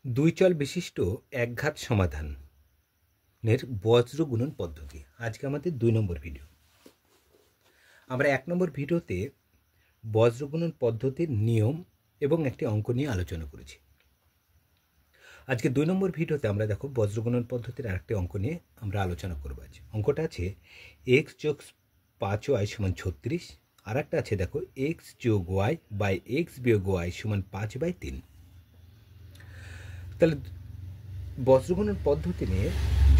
দুই চল বিশিষ্ট একঘাত সমাধানের বজ্র গুণন পদ্ধতি। আজকে আমাদের 2 নম্বর ভিডিও। আমরা 1 নম্বর ভিডিওতে বজ্র গুণন পদ্ধতির নিয়ম এবং একটি অঙ্ক নিয়ে আলোচনা করেছি। আজকে 2 নম্বর ভিডিওতে আমরা দেখো বজ্র গুণন পদ্ধতির আরেকটি অঙ্ক নিয়ে আমরা আলোচনা করব। আজ অঙ্কটা আছে x যোগ 5y সমান 36, আর একটা আছে দেখো x যোগ y বাই x বিয়োগ y সমান 5/3। তাহলে বজ্রগুণন পদ্ধতি নিয়ে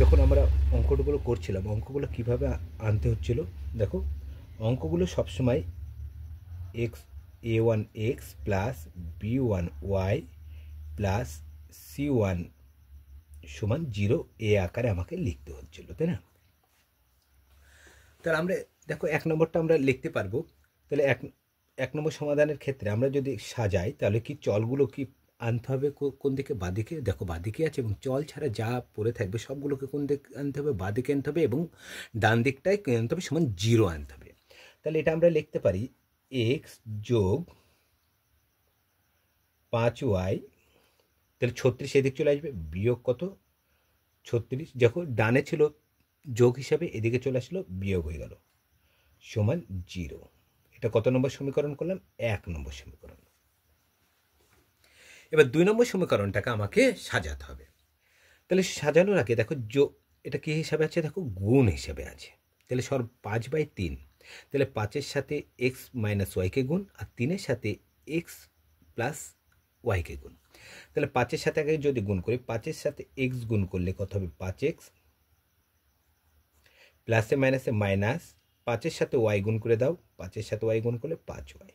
যখন আমরা অঙ্কগুলো করছিলাম, অঙ্কগুলো কীভাবে আনতে হচ্ছিল দেখো। অঙ্কগুলো সবসময় a1x plus b1y plus c1 সমান 0 এ আকারে আমাকে লিখতে হচ্ছিল, তাই না? তাহলে আমরা দেখো 1 নম্বরটা আমরা লিখতে পারবো। তাহলে এক নম্বর সমাধানের ক্ষেত্রে আমরা যদি সাজাই তাহলে কি চলগুলো কি আনতে হবে কোন দিকে? বাঁদিকে। দেখো বাঁদিকে আছে এবং চল ছাড়া যা পড়ে থাকবে সবগুলোকে কোন দিকে আনতে হবে? বাঁদিকে আনতে হবে এবং ডান দিকটায় আনতে হবে সমান 0 আনতে হবে। তাহলে এটা আমরা লিখতে পারি x যোগ 5y, তাহলে 36 এদিক চলে আসবে, বিয়োগ কত 36, দেখো ডানে ছিল যোগ হিসাবে, এদিকে চলে আসলো বিয়োগ হয়ে গেল, সমান 0। এটা কত নম্বর সমীকরণ করলাম? 1 নম্বর সমীকরণ। এবার 2 নম্বর সমীকরণটাকে আমাকে সাজাতে হবে। তাহলে সাজানোর আগে দেখো এটা কী হিসাবে আছে? দেখো গুণ হিসাবে আছে। তাহলে সর 5/3, তাহলে 5-এর সাথে এক্স মাইনাস ওয়াইকে গুণ আর 3-এর সাথে এক্স প্লাস ওয়াইকে গুণ। তাহলে 5-এর সাথে আগে যদি গুণ করি, 5-এর সাথে এক্স গুণ করলে কত হবে? 5x প্লাসে মাইনাসে মাইনাস, 5-এর সাথে ওয়াই গুণ করে দাও, 5-এর সাথে ওয়াই গুণ করলে 5y।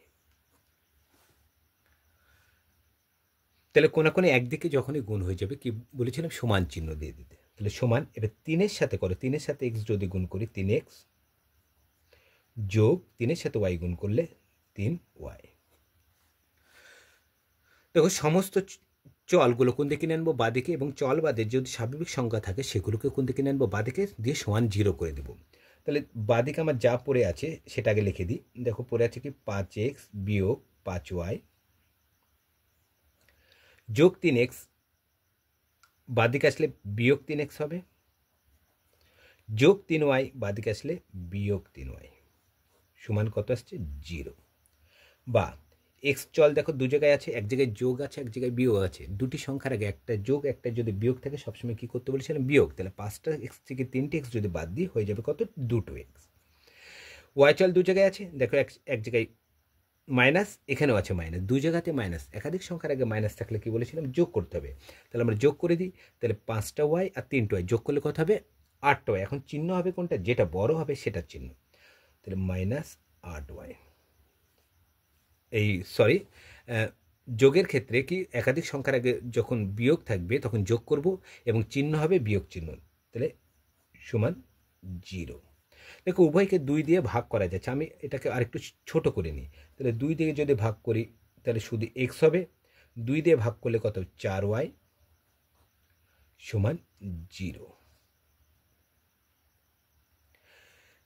তাহলে কোনে একদিকে যখনই গুণ হয়ে যাবে কি বলেছিলাম? সমান চিহ্ন দিয়ে দিতে। তাহলে সমান, এবার 3-এর সাথে করো, 3-এর সাথে এক্স যদি গুণ করি 3x যোগ 3-এর সাথে ওয়াই গুণ করলে 3y। দেখো সমস্ত চলগুলো কোন দিকে নেনবো? বাঁদিকে, এবং চল বাদে যদি স্বাভাবিক সংখ্যা থাকে সেগুলোকে কোন দিকে নেনবো? বাঁদিকে, দিয়ে সমান 0 করে দেবো। তাহলে বাঁদিকে আমার যা পড়ে আছে সেটা আগে লিখে দিই। দেখো পড়ে আছে কি? 5x বিয়োগ 5y যোগ 3x, বাঁদিকে আসলে বিয়োগ 3x হবে, যোগ 3y, বাঁদিকে আসলে বিয়োগ 3y সমান কত আসছে? 0। বা এক্স চল দেখো দু জায়গায় আছে, এক জায়গায় যোগ আছে, এক জায়গায় বিয়োগ আছে। দুটি সংখ্যার আগে একটা যোগ একটা যদি বিয়োগ থাকে সবসময় কী করতে বলেছিলাম? বিয়োগ। তাহলে 5টা এক্স থেকে 3টে এক্স যদি বাদ দিই হয়ে যাবে কত? 2x। ওয়াই চল দু জায়গায় আছে, দেখো এক জায়গায় মাইনাস, এখানেও আছে মাইনাস, দু জায়গাতে মাইনাস। একাধিক সংখ্যার আগে মাইনাস থাকলে কি বলেছিলাম? যোগ করতে হবে। তাহলে আমরা যোগ করে দিই। তাহলে 5টা ওয়াই আর 3টা ওয়াই যোগ করলে কত হবে? 8টা ওয়াই। এখন চিহ্ন হবে কোনটা? যেটা বড় হবে সেটার চিহ্ন। তাহলে মাইনাস 8y। এই সরি, যোগের ক্ষেত্রে কি একাধিক সংখ্যার আগে যখন বিয়োগ থাকবে তখন যোগ করব এবং চিহ্ন হবে বিয়োগ চিহ্ন। তাহলে সমান 0। দেখো উভয়কে 2 দিয়ে ভাগ করা যাচ্ছে। আমি এটাকে আরেকটু ছোট করে নিই। তাহলে 2 দিয়ে যদি ভাগ করি তাহলে শুধু এক্স হবে, 2 দিয়ে ভাগ করলে কত? 4y সমান 0।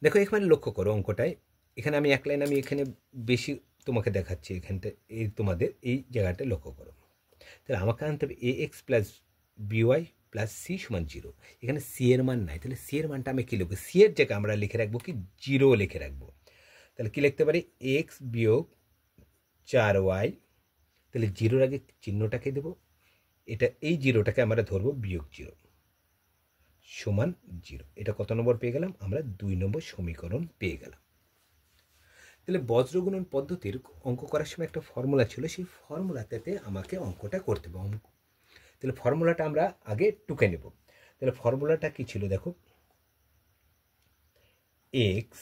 দেখো এখানে লক্ষ্য করো অঙ্কটায়, এখানে আমি এক লাইন আমি এখানে বেশি তোমাকে দেখাচ্ছি, এখানটা এই তোমাদের এই জায়গাটা লক্ষ্য করো। তাহলে আমাকে আনতে হবে a x plus b y plus c সমান 0। এখানে সি এর মান নাই, তাহলে সি এর মানটা আমি কী লিখবো? সি এর জায়গায় আমরা লিখে রাখবো কি? 0 লিখে রাখবো। তাহলে কী লিখতে পারি? এক্স বিয়োগ 4y, তাহলে 0-র আগে চিহ্নটাকে দেবো, এটা এই 0টাকে আমরা ধরবো বিয়োগ 0 সমান 0। এটা কত নম্বর পেয়ে গেলাম? আমরা 2 নম্বর সমীকরণ পেয়ে গেলাম। তাহলে বজ্রগুণন পদ্ধতির অঙ্ক করার সময় একটা ফর্মুলা ছিল, সেই ফর্মুলাতে আমাকে অঙ্কটা করতে হবে। তাহলে ফর্মুলাটা আমরা আগে টুকে নেব। তাহলে ফর্মুলাটা কি ছিল দেখো? X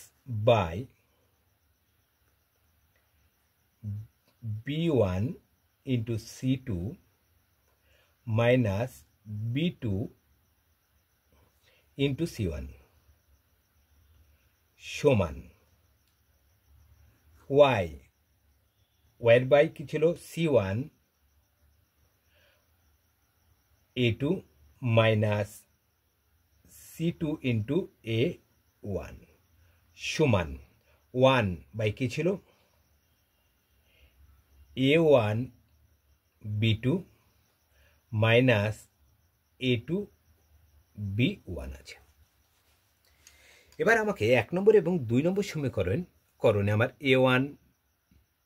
by b1 into c2 minus b2 into c1 সমান ওয়াইয়ের বাই কি ছিল? c1 a2 minus c2 into a1 সমান 1 বাই কি ছিল? a1 b2 minus A2 B1 আছে। এবার আমাকে 1 নম্বর এবং 2 নম্বর সমীকরণে আমার A1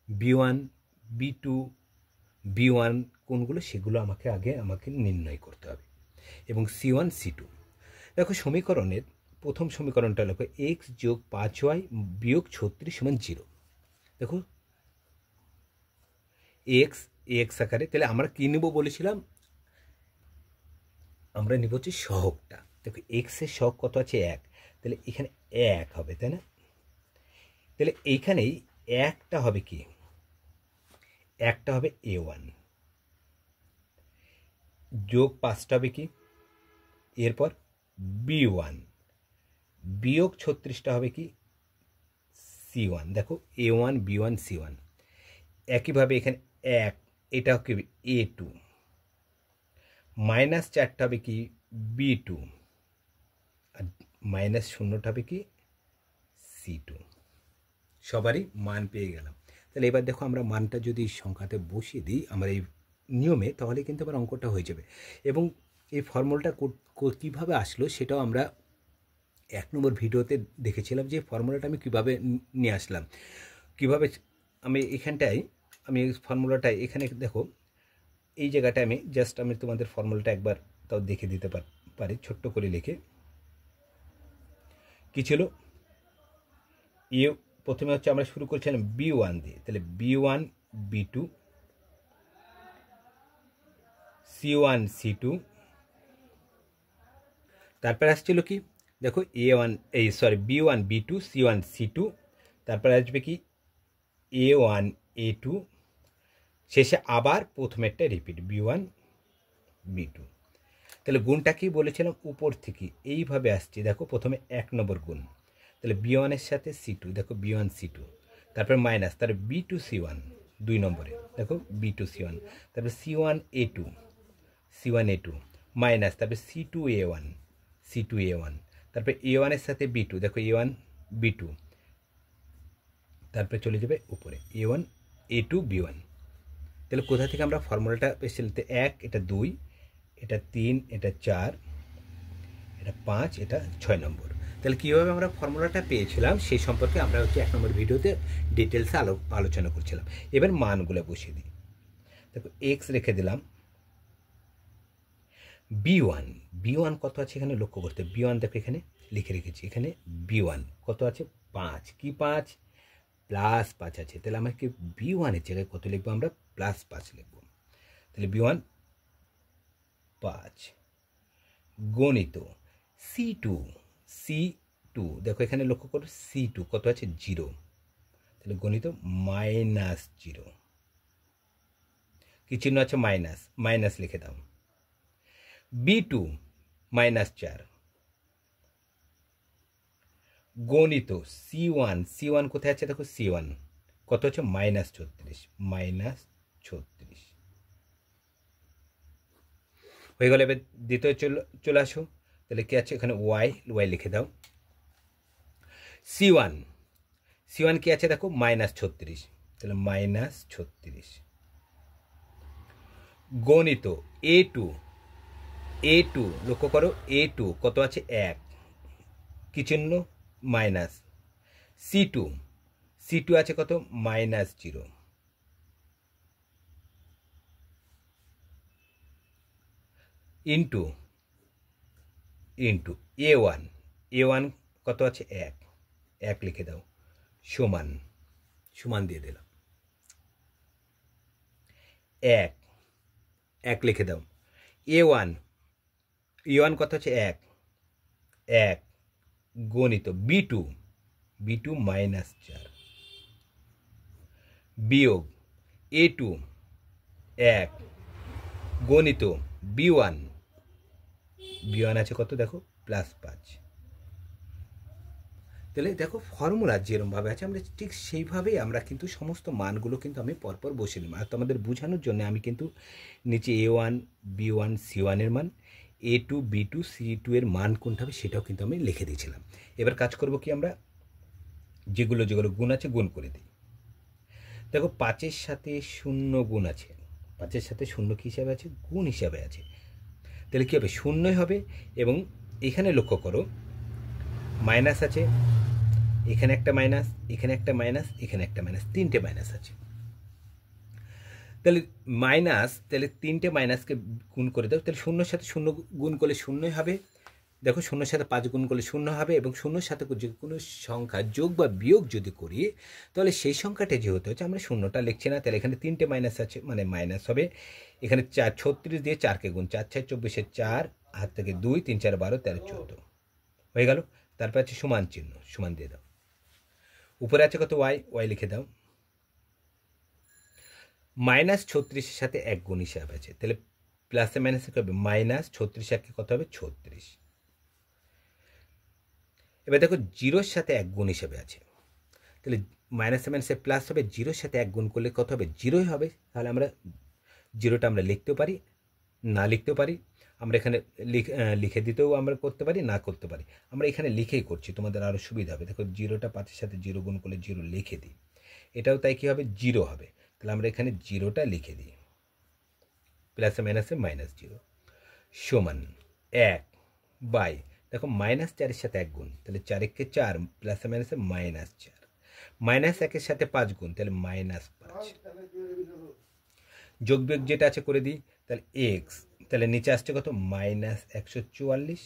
B1 B2 B1 কোনগুলো সেগুলো আমাকে নির্ণয় করতে হবে, এবং C1 C2। দেখো সমীকরণের প্রথম সমীকরণটা লেখো x যোগ 5y বিয়োগ 36 সমান 0। দেখো এক্স আকারে, তাহলে আমরা কী নেব বলেছিলাম, আমরা নেব হচ্ছে সহগটা। দেখো এক্সের সহগ কত আছে 1, তাহলে এখানে 1 হবে, তাই না? তাহলে এইখানেই একটা হবে কি, একটা হবে A1 যোগ 5টা হবে কি, এরপর B1 বিয়োগ 36টা হবে কি C1। দেখো A1 B1 C1। একইভাবে এখানে 1, এটা কি A2 মাইনাস 4টা হবে কি B2 আর মাইনাস 0টা হবে কি C2। সবারই মান পেয়ে গেলাম। তাহলে এবার দেখো আমরা মানটা যদি সংখ্যাতে বসিয়ে দিই আমার এই নিয়মে, তাহলে কিন্তু আবার অঙ্কটা হয়ে যাবে। এবং এই ফর্মুলাটা কীভাবে আসলো সেটাও আমরা 1 নম্বর ভিডিওতে দেখেছিলাম, যে ফর্মুলাটা আমি কীভাবে নিয়ে আসলাম, কীভাবে আমি এখানটায় আমি ফর্মুলাটা এখানে দেখো এই জায়গাটায় আমি তোমাদের ফর্মুলাটা একবার তাও দেখে দিতে পারি ছোট্ট করে লিখে। কী ছিল, প্রথমে হচ্ছে আমরা শুরু করছিলাম B1 দিয়ে, তাহলে B1 B2 C1 C2, তারপরে আসছিল কি দেখো B1 B2 C1 C2, তারপরে আসবে কি A1 A2, শেষে আবার প্রথমেরটা রিপিট B1 B2। তাহলে গুণটা কি বলেছিলাম, উপর থেকে এইভাবে আসছে। দেখো প্রথমে 1 নম্বর গুণ, তাহলে B1 এর সাথে C2, দেখো B1 C2, তারপরে মাইনাস, তারপরে B2 C1 2 নম্বরে, দেখো B2 C1, তারপরে C1 A2 C1 A2 minus, তারপরে C2 A1 C2 A1, তারপরে A1 এর সাথে B2, দেখো A1 B2, তারপরে চলে যাবে উপরে A1 A2 B1। তাহলে কোথা থেকে আমরা ফর্মুলাটা পেয়েছিলাম, 1 এটা 2 এটা 3 এটা 4 এটা 5 এটা 6 নম্বর। তাহলে কীভাবে আমরা ফর্মুলাটা পেয়েছিলাম সেই সম্পর্কে আমরা হচ্ছে 1 নম্বর ভিডিওতে ডিটেলসে আলোচনা করছিলাম। এবার মানগুলো বসিয়ে দিই। দেখো এক্স রেখে দিলাম, B1 কত আছে এখানে লক্ষ্য করতে, B1 দেখো এখানে লিখে রেখেছি, এখানে B1 কত আছে 5, কি 5 +5 আছে। তাহলে আমাকে B1 এর জায়গায় কত লিখবো, আমরা +5 লিখবো। তাহলে B1 5 গণিত C2 দেখো এখানে লক্ষ্য করো C2 কত আছে 0, তাহলে গণিত -0, কি চিহ্ন আছে মাইনাস লিখে দাও। B2 -4 গণিত C1 কোথায় আছে দেখো C1 কত আছে -36 হয়ে গেল। এবার দ্বিতীয় চলে আসো, তাহলে কি আছে এখানে ওয়াই লিখে দাও। C1 কি আছে দেখো -36, তাহলে -36 গণিত A2 লক্ষ্য করো A2 কত আছে 1, কি চিহ্ন মাইনাস। C2 আছে কত -0, ইন্টু A1 কত আছে 1 লিখে দাও, সমান দিয়ে দিলাম 1 লিখে দাও। A1 কত আছে 1 গণিত B2 -4 বিয়োগ A2 1 গণিত B1 আছে কত দেখো +5। তাহলে দেখো ফর্মুলা যেরকমভাবে আছে আমরা ঠিক সেইভাবেই আমরা কিন্তু সমস্ত মানগুলো কিন্তু আমি পরপর বসে নিলাম। আর তোমাদের বোঝানোর জন্য আমি কিন্তু নিচে A1 B1 C1 এর মান, A2 B2 C2 এর মান কোনটা হবে সেটাও কিন্তু আমি লিখে দিয়েছিলাম। এবার কাজ করব কি, আমরা যেগুলো গুণ আছে গুণ করে দিই। দেখো 5 এর সাথে 0 গুণ আছে, 5-এর সাথে 0 কী হিসাবে আছে? গুণ হিসাবে আছে। তাহলে কী হবে? 0 হবে। এবং এখানে লক্ষ্য করো মাইনাস আছে, এখানে একটা মাইনাস, এখানে একটা মাইনাস, এখানে একটা মাইনাস, 3টে মাইনাস আছে। তাহলে মাইনাস, তাহলে 3টে মাইনাসকে গুণ করে দাও, তাহলে 0-এর সাথে 0 গুণ করলে 0 হবে। দেখো 0-এর সাথে 5 গুণ করলে 0 হবে। এবং 0-এর সাথে যে কোনো সংখ্যা যোগ বা বিয়োগ যদি করি তাহলে সেই সংখ্যাটা যে হতে হচ্ছে, আমরা 0টা লিখছি না, তাহলে এখানে 3টে মাইনাস আছে, মানে মাইনাস হবে। এখানে 36 দিয়ে 4কে গুণ, 4 6 24, 4 হাত থেকে 2, 3 4 12 13 14 হয়ে গেল। তারপর আছে সমান চিহ্ন, সমান দিয়ে দাও। উপরে আছে কত? ওয়াই, ওয়াই লিখে দাও। -36-এর সাথে 1 গুণ হিসাবে আছে, তাহলে প্লাসে মাইনাসে কী হবে? -36 1 কত হবে? 36। এবার দেখো 0-এর সাথে 1 গুণ হিসাবে আছে, তাহলে মাইনাসে মাইনাসে প্লাস হবে, 0-এর সাথে 1 গুণ করলে কত হবে? 0ই হবে। তাহলে আমরা 0টা আমরা লিখতেও পারি, না লিখতেও পারি। আমরা এখানে লিখে দিতেও আমরা করতে পারি, না করতে পারি। আমরা এখানে লিখেই করছি, তোমাদের আরও সুবিধা হবে। দেখো 0টা 5-এর সাথে 0 গুণ করলে 0 লিখে দিই, এটাও তাই কী হবে? 0 হবে। তাহলে আমরা এখানে 0টা লিখে দিই, প্লাসে মাইনাসে -0 সমান 1 বাই, দেখো -4-এর সাথে 1 গুণ, তাহলে 4 1 4, প্লাসে মাইনাসে -4, -1-এর সাথে 5 গুণ, তাহলে -5, যোগ বিয়োগ যেটা আছে করে দিই, তাহলে এক্স, তাহলে নিচে আসছে কত? -144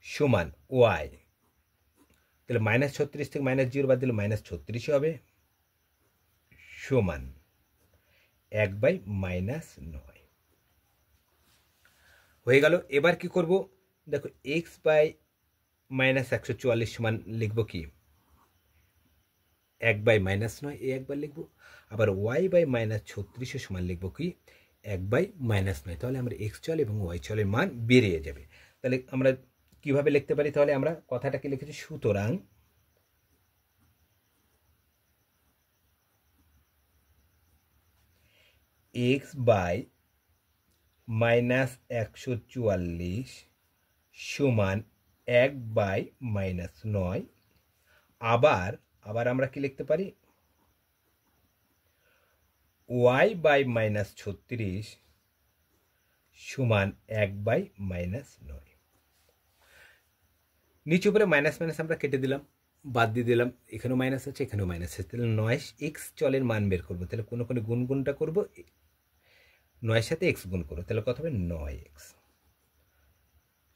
সমান ওয়াই, তাহলে -36 থেকে -0 বাদ দিলে -36 হবে, সমান 1/-9 হয়ে গেল। এবার কি করব? দেখো x/-144 সমান লিখব কি? 1/-9, এই একবার লিখব। আবার y/-36 সমান লিখব কি? 1/-9। তাহলে আমরা x চল এবং y চলের মান বেরিয়ে যাবে। তাহলে আমরা কিভাবে লিখতে পারি? তাহলে আমরা কথাটাকে লিখেছি, সুতরাং x/-144 সমান 1/-9। আবার আমরা কি লিখতে পারি? y/-36 সমান 1/-9। নিচে উপরে মাইনাস মাইনাস আমরা কেটে দিলাম, বাদ দিয়ে দিলাম, এখানেও মাইনাস আছে, এখানেও মাইনাস আছে। তাহলে 9x চলের মান বের করবো, তাহলে কোনো গুণটা করবো, 9-এর সাথে x গুণ করবো, তাহলে কত হবে? 9x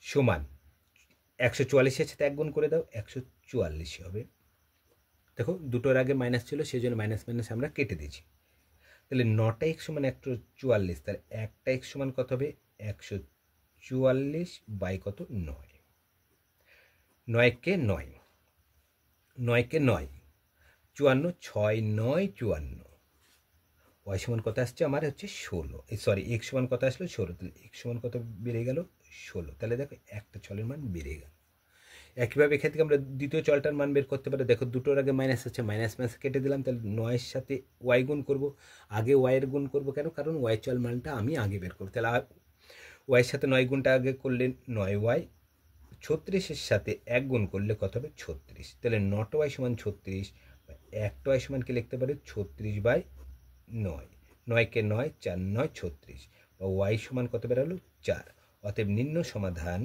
সমান 144-এর সাথে 1 গুণ করে দাও, 144 হবে। দেখো দুটোর আগে মাইনাস ছিল, সেই জন্য মাইনাস মাইনাস আমরা কেটে দিয়েছি। তাহলে 9টা x সমান 144, তাহলে একটা x সমান কত হবে? 144 বাই কত? 9। 9কে 9, 9কে 9, 54, 6 9 54। ওয়াই সমান কত আসছে আমার? হচ্ছে 16, সরি x সমান কত আসলো? 16। তাহলে x সমান কত বেড়ে গেল? 16। তাহলে দেখো একটা চলের মান বেড়ে গেল। একইভাবে এখান থেকে আমরা দ্বিতীয় চলটার মান বের করতে পারি। দেখো দুটোর আগে মাইনাস আছে, মাইনাস মাইনাস কেটে দিলাম, তাহলে 9-এর সাথে ওয়াই গুণ করব। আগে ওয়াইয়ের গুণ করব কেন? কারণ ওয়াই চল মানটা আমি আগে বের করব। তাহলে ওয়াইয়ের সাথে 9 গুণটা আগে করলে 9y, 36-এর সাথে 1 গুণ করলে কত হবে? 36। তাহলে 9y সমান 36, 1y সমান কি লিখতে পারি? 36/9। 9কে 9, 4 9 36, বা ওয়াই সমান কত বেরোলো? 4। অতএব নিম্ন সমাধান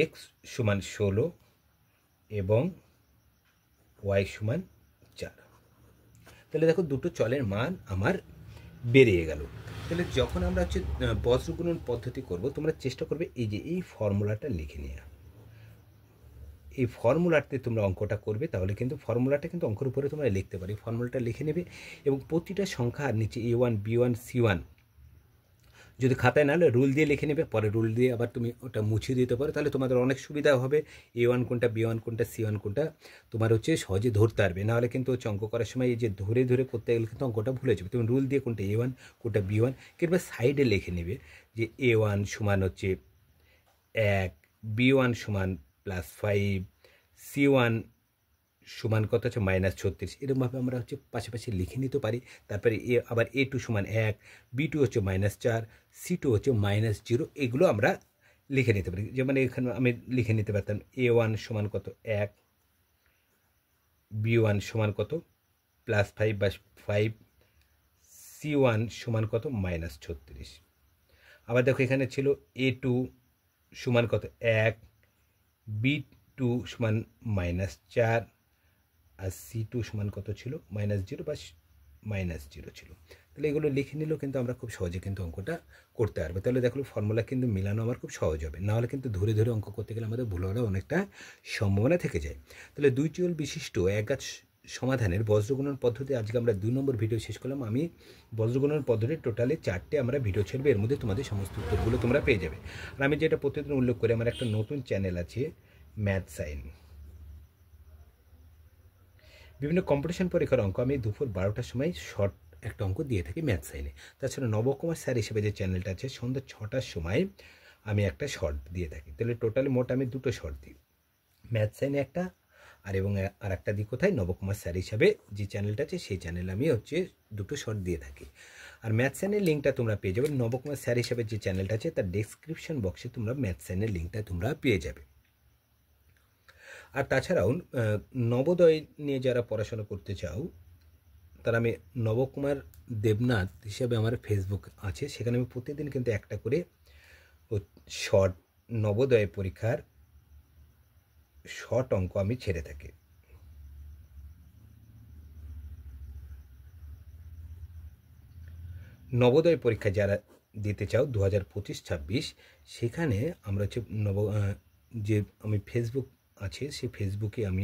x সমান 16 এবং y সমান 4। তাহলে দেখো দুটো চলের মান আমার বেরিয়ে গেল। তাহলে যখন আমরা হচ্ছে বজ্রগুণন পদ্ধতি করব, তোমরা চেষ্টা করবে এই যে এই ফর্মুলাটা লিখে নেওয়া। এই ফর্মুলাতে তোমরা অঙ্কটা করবে, তাহলে কিন্তু ফর্মুলাটা কিন্তু অঙ্কের উপরে তোমরা লিখতে পারি। ফর্মুলাটা লিখে নেবে এবং প্রতিটা সংখ্যার নিচে a1 b1 c1 যদি খাতায় না হলে রুল দিয়ে লিখে নেবে, পরে রুল দিয়ে আবার তুমি ওটা মুছিয়ে দিতে পারো। তাহলে তোমাদের অনেক সুবিধা হবে। a1 কোনটা, b1 কোনটা, c1 কোনটা তোমার হচ্ছে সহজে ধরতে পারবে। নাহলে কিন্তু হচ্ছে অঙ্ক করার সময় এই যে ধরে ধরে করতে গেলে কিন্তু অঙ্কটা ভুলে যাবে। তুমি রুল দিয়ে কোনটা a1 কোনটা b1 কিংবা সাইডে লিখে নেবে যে a1 সমান হচ্ছে 1, b1 সমান +5, c1 সমান কত হচ্ছে -36। এরকমভাবে আমরা হচ্ছে পাশাপাশি লিখে নিতে পারি। তারপরে আবার a2 সমান 1, b2 হচ্ছে -4, c2 হচ্ছে -0। এগুলো আমরা লিখে নিতে পারি। যেমন এখানে আমি লিখে নিতে পারতাম A1 সমান কত 1, B1 সমান কত +5 বা 5, C1 সমান কত -36। আবার দেখো এখানে ছিল A2 সমান কত 1, B2 সমান -4, আর C2 সমান কত ছিল -0 বা -0 ছিল। তাহলে এগুলো লিখে নিলেও কিন্তু আমরা খুব সহজে কিন্তু অঙ্কটা করতে পারবো। তাহলে দেখো ফর্মুলা কিন্তু মিলানো আমার খুব সহজ হবে, নাহলে কিন্তু ধরে ধরে অঙ্ক করতে গেলে আমাদের ভুল হওয়ার অনেকটা সম্ভাবনা থেকে যায়। তাহলে 2 টিউল বিশিষ্ট একগাছ সমাধানের বজ্রগুণন পদ্ধতি আজকে আমরা 2 নম্বর ভিডিও শেষ করলাম। আমি বজ্রগুণন পদ্ধতির টোটালি 4টে আমরা ভিডিও ছেড়বে, এর মধ্যে তোমাদের সমস্ত উত্তরগুলো তোমরা পেয়ে যাবে। আর আমি যেটা প্রতিদিন উল্লেখ করি, আমার একটা নতুন চ্যানেল আছে ম্যাথ সাইন। বিভিন্ন কম্পিটিশন পরীক্ষার অঙ্ক আমি দুপুর 12টার সময় শর্ট একটা অঙ্ক দিয়ে থাকি ম্যাথ সাইনে। তাছাড়া নবকুমার স্যার হিসেবে যে চ্যানেলটা আছে সন্ধ্যা 6টার সময় আমি একটা শর্ট দিয়ে থাকি। তাহলে টোটালি মোট আমি 2টো শর্ট দিই, ম্যাথ সাইনে একটা, আর একটা দিই কোথায়, নবকুমার স্যার হিসাবে যে চ্যানেলটা আছে সেই চ্যানেলে আমি 2টো শর্ট দিয়ে থাকি। আর ম্যাথ সাইনের লিঙ্কটা তোমরা পেয়ে যাবে নবকুমার স্যার হিসাবে যে চ্যানেলটা আছে তার ডেসক্রিপশন বক্সে তোমরা ম্যাথ সাইনের লিঙ্কটা তোমরা পেয়ে যাবে। আর তাছাড়াও নবোদয় নিয়ে যারা পড়াশোনা করতে চাও তারা, আমি নবকুমার দেবনাথ হিসেবে আমার ফেসবুক আছে, সেখানে আমি প্রতিদিন কিন্তু একটা করে শর্ট নবোদয় পরীক্ষার শর্ট অঙ্ক আমি ছেড়ে থাকি। নবোদয় পরীক্ষা যারা দিতে চাও 2025-26, সেখানে আমরা যে আমি ফেসবুক আছে সেই ফেসবুকে আমি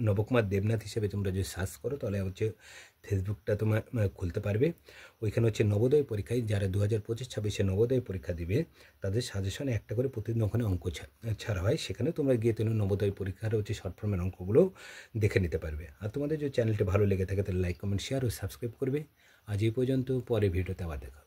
নবকুমার দেবনাথ হিসেবে তোমরা যদি সার্চ করো তাহলে ফেসবুকটা তোমার খুলতে পারবে। ওইখানে নবোদয় পরীক্ষায় যারা 2025-26 নবোদয় পরীক্ষা দিবে তাদের সাজেশনে একটা করে প্রতিদিন ওখানে অঙ্ক ছাড়া হয়, সেখানে তোমরা গিয়ে নবোদয় পরীক্ষার শর্ট ফর্মের অঙ্কগুলো দেখে নিতে পারবে। আর তোমাদের যদি চ্যানেলটি ভালো লেগে থাকে তাহলে লাইক, কমেন্ট, শেয়ার ও সাবস্ক্রাইব করবে। আজ এই পর্যন্ত, পরে ভিডিওতে আবার দেখা।